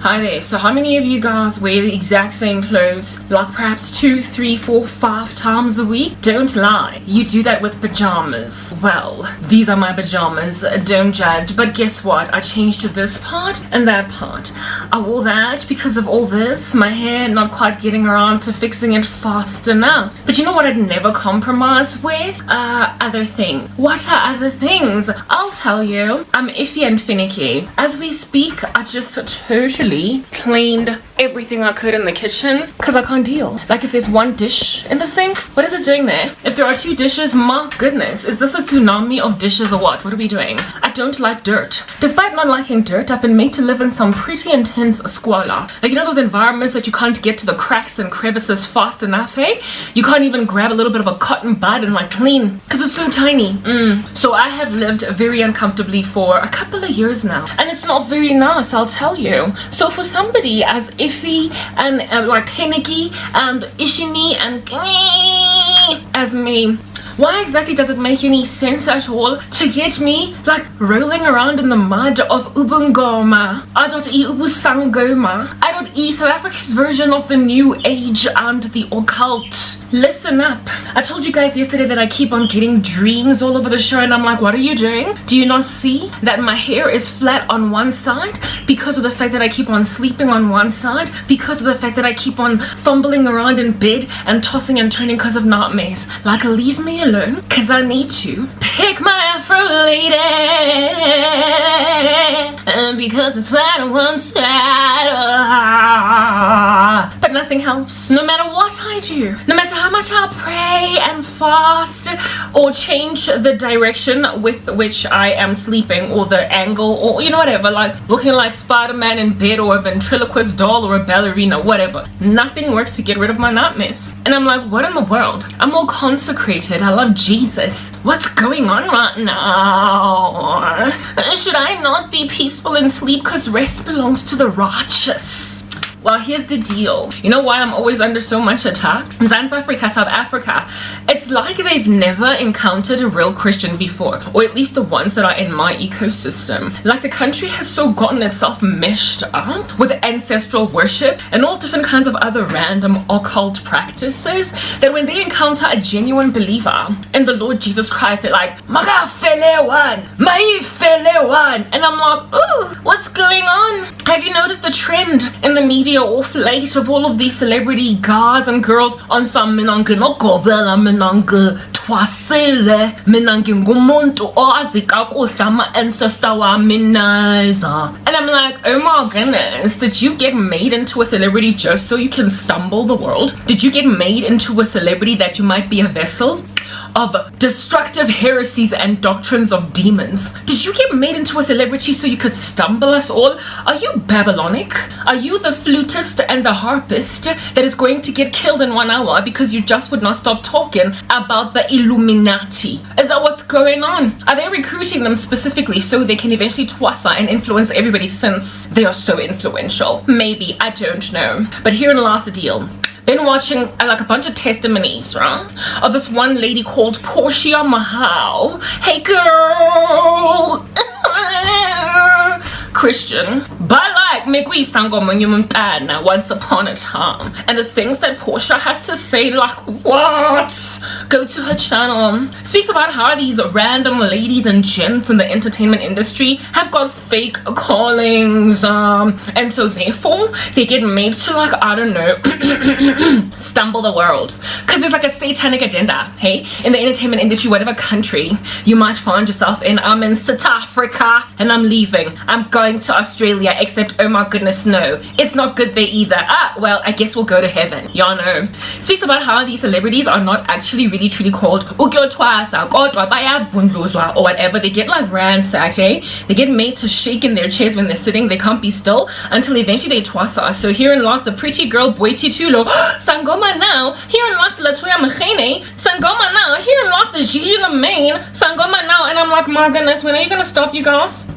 Hi there. So how many of you guys wear the exact same clothes like perhaps 2, 3, 4, 5 times a week? Don't lie. You do that with pajamas. Well, these are my pajamas. Don't judge. But guess what? I changed to this part and that part. I wore that because of all this. My hair not quite getting around to fixing it fast enough. But you know what I'd never compromise with? Other things. What are other things? I'll tell you. I'm iffy and finicky. As we speak, I just totally cleaned everything I could in the kitchen because I can't deal. Like if there's one dish in the sink, what is it doing there? If there are 2 dishes, my goodness, is this a tsunami of dishes or what? What are we doing? I don't like dirt. Despite not liking dirt, I've been made to live in some pretty intense squalor. Like, you know those environments that you can't get to the cracks and crevices fast enough, hey? You can't even grab a little bit of a cotton bud and like clean because it's so tiny. So I have lived very uncomfortably for a couple of years now, and it's not very nice, I'll tell you. So for somebody as iffy and like panicky and ishiny and as me, why exactly does it make any sense at all to get me like rolling around in the mud of Ubungoma? I.e. Ubusangoma. I.e. South Africa's version of the New Age and the occult. Listen up. I told you guys yesterday that I keep on getting dreams all over the show, and I'm like, what are you doing? Do you not see that my hair is flat on one side because of the fact that I keep on sleeping on one side, because of the fact that I keep on fumbling around in bed and tossing and turning because of nightmares? Like, leave me alone, because I need to pick my afro lady, and because it's flat on one side, but nothing helps. No matter what I do, no matter how much I pray and fast or change the direction with which I am sleeping, or the angle, or you know, whatever, like looking like Spider-Man in bed, or a ventriloquist doll, or a ballerina, whatever, nothing works to get rid of my nightmares. And I'm like, what in the world? I'm all consecrated, I love Jesus. What's going on right now? Should I not be peaceful in sleep because rest belongs to the righteous? Well, here's the deal. You know why I'm always under so much attack? South Africa, it's like they've never encountered a real Christian before, or at least the ones that are in my ecosystem. Like, the country has so gotten itself meshed up with ancestral worship and all different kinds of other random occult practices that when they encounter a genuine believer in the Lord Jesus Christ, they're like, Maga fele one, mai fele one. And I'm like, ooh, what's going on? Have you noticed the trend in the media off late of all of these celebrity guys and girls on some minange no gobela minange twasele minange ngumuntu oazi kakuhle ama ancestor wami naza? And I'm like, oh my goodness, did you get made into a celebrity just so you can stumble the world? Did you get made into a celebrity that you might be a vessel of destructive heresies and doctrines of demons? Did you get made into a celebrity so you could stumble us all? Are you Babylonic? Are you the flutist and the harpist that is going to get killed in 1 hour because you just would not stop talking about the Illuminati? Is that what's going on? Are they recruiting them specifically so they can eventually twassa and influence everybody since they are so influential? Maybe, I don't know. But herein lies the deal. Been watching like a bunch of testimonies, right, of this one lady called Portia Mahal. Hey girl, Christian, but like Megui Sango Monumentana once upon a time. And the things that Portia has to say, like, what? Go to her channel. Speaks about how these random ladies and gents in the entertainment industry have got fake callings, and so therefore they get made to, like, I don't know, stumble the world. Because there's like a satanic agenda, hey, in the entertainment industry, whatever country you might find yourself in. I'm in South Africa and I'm leaving. I'm going to Australia, except oh my goodness, no, it's not good there either. Well, I guess we'll go to heaven. Y'all know. Speaks about how these celebrities are not actually really truly called Ukyotwasa, Kodwa Bayavundluzwa, or whatever. They get like ransacked, eh? They get made to shake in their chairs when they're sitting. They can't be still until eventually they twasa. So herein lost the pretty girl Boiti Tulo, Sangoma now. Herein lost the Latoya Machene, Sangoma now. Herein lost the Gigi Lamaine, Sangoma now. And I'm like, my goodness, when are you gonna stop, you guys?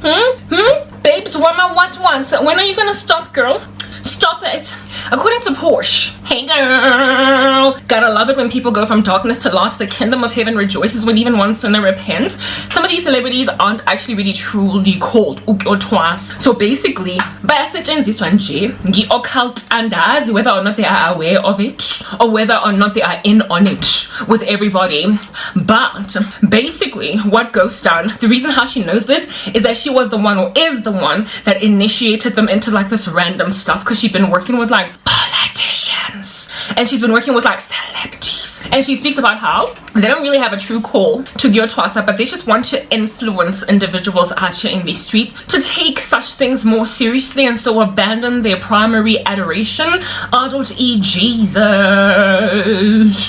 Babes, what? When are you gonna stop, girl? Stop it. According to Porsche, hey girl, gotta love it when people go from darkness to light. The kingdom of heaven rejoices when even one sinner repents. Some of these celebrities aren't actually really truly called ukyothwasa. So basically, bayasetshenziswa nje ngi-occult andazi, whether or not they are aware of it or whether or not they are in on it with everybody. But basically what goes down, the reason how she knows this is that she was the one, or is the one, that initiated them into like this random stuff, because she's been working with like politicians and she's been working with like celebrities, and she speaks about how they don't really have a true call to Gyothwasa, but they just want to influence individuals out here in these streets to take such things more seriously and so abandon their primary adoration, adult-e Jesus.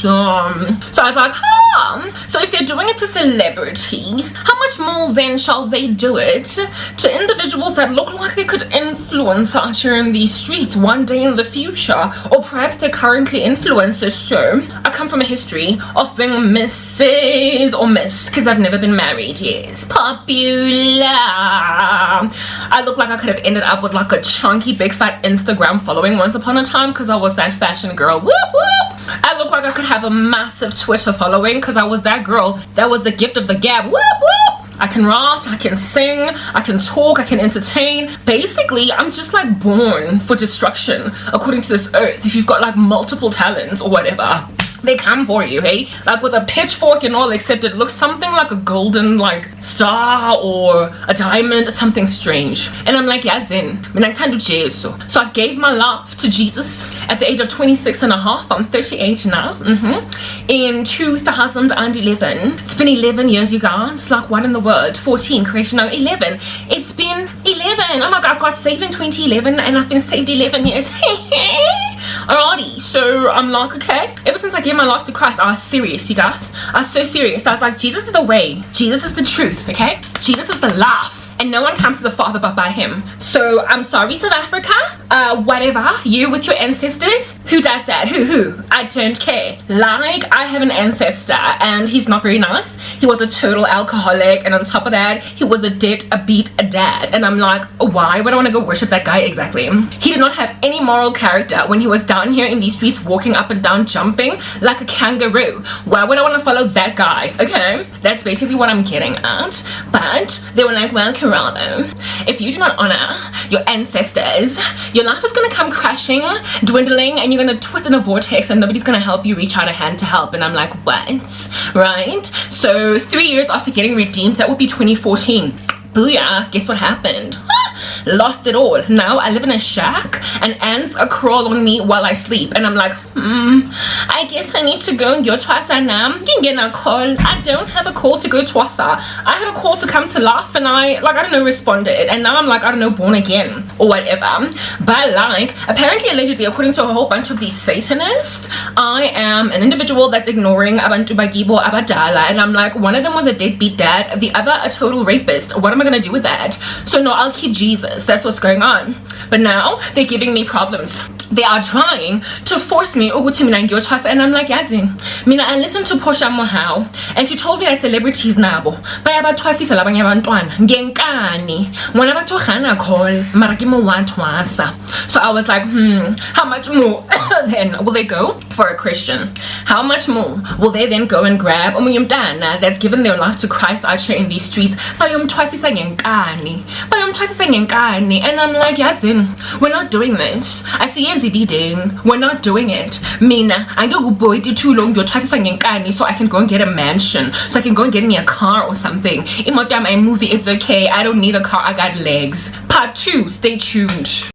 So I was like, so if they're doing it to celebrities, how much more then shall they do it to individuals that look like they could influence out here in these streets one day in the future, or perhaps they're currently influencers? So I come from a history of being Mrs. or Miss, because I've never been married. Yes, popular. I look like I could have ended up with like a chunky big fat Instagram following once upon a time, because I was that fashion girl. Whoop whoop. I look like I could have a massive Twitter following, because I was that girl that was the gift of the gab. Whoop whoop. I can write, I can sing, I can talk, I can entertain. Basically, I'm just like born for destruction according to this earth. If you've got like multiple talents or whatever, they come for you, hey? Like with a pitchfork and all, except it looks something like a golden like star or a diamond, something strange. And I'm like, yazin, so I gave my life to Jesus at the age of 26 and a half. I'm 38 now. In 2011. It's been 11 years, you guys. Like, what in the world? 14, correct? No, 11. It's been 11. Oh my god, I got saved in 2011 and I've been saved 11 years. Alrighty, so I'm like, okay. Ever since I gave my life to Christ, I was serious, you guys. I was so serious. I was like, Jesus is the way. Jesus is the truth, okay? Jesus is the life. And no one comes to the Father but by him. So I'm sorry, South Africa, whatever, you with your ancestors, who does that? Who? I don't care. Like, I have an ancestor and he's not very nice. He was a total alcoholic, and on top of that, he was a beat dad. And I'm like, why would I want to go worship that guy exactly? He did not have any moral character when he was down here in these streets walking up and down, jumping like a kangaroo. Why would I want to follow that guy? Okay, that's basically what I'm getting at. But they were like, well, if you do not honor your ancestors, your life is going to come crashing, dwindling, and you're going to twist in a vortex and nobody's going to help you reach out a hand to help. And I'm like, what? Right? So 3 years after getting redeemed, that would be 2014. Booyah, guess what happened? Lost it all. Now I live in a shack and ants crawl on me while I sleep, and I'm like, I guess I need to go and go Twasa now. Didn't get a call. I don't have a call to go Twasa. I had a call to come to laugh, and I don't know, responded, and now I'm like, I don't know, born again or whatever. But like, apparently, allegedly, according to a whole bunch of these Satanists, I am an individual that's ignoring abantu bagibo abadala, and I'm like, one of them was a deadbeat dad, the other a total rapist. What am I gonna do with that? So no, I'll keep Jesus. That's what's going on. But now they're giving me problems. They are trying to force me ukuthi mina ngiyotwasa, and I'm like, yazini, mina I listened to Portia Mohau, and she told me that celebrities nabo bayabathwasisa labanye abantwana ngenkani ngwana bathogana call mara ke mo wathwasa. So I was like, how much more then will they go for a Christian? How much more will they then go and grab omunye umntana that's given their life to Christ out here in these streets bayomthwasisa ngenkani? And I'm like, yazini, we're not doing this. I see we're not doing it. Mina angikuboyiti too long ngiyotwasisa ngenkani so I can go and get a mansion, so I can go and get me a car or something. Imoto yami a movie, it's okay. I don't need a car, I got legs. Part 2, stay tuned.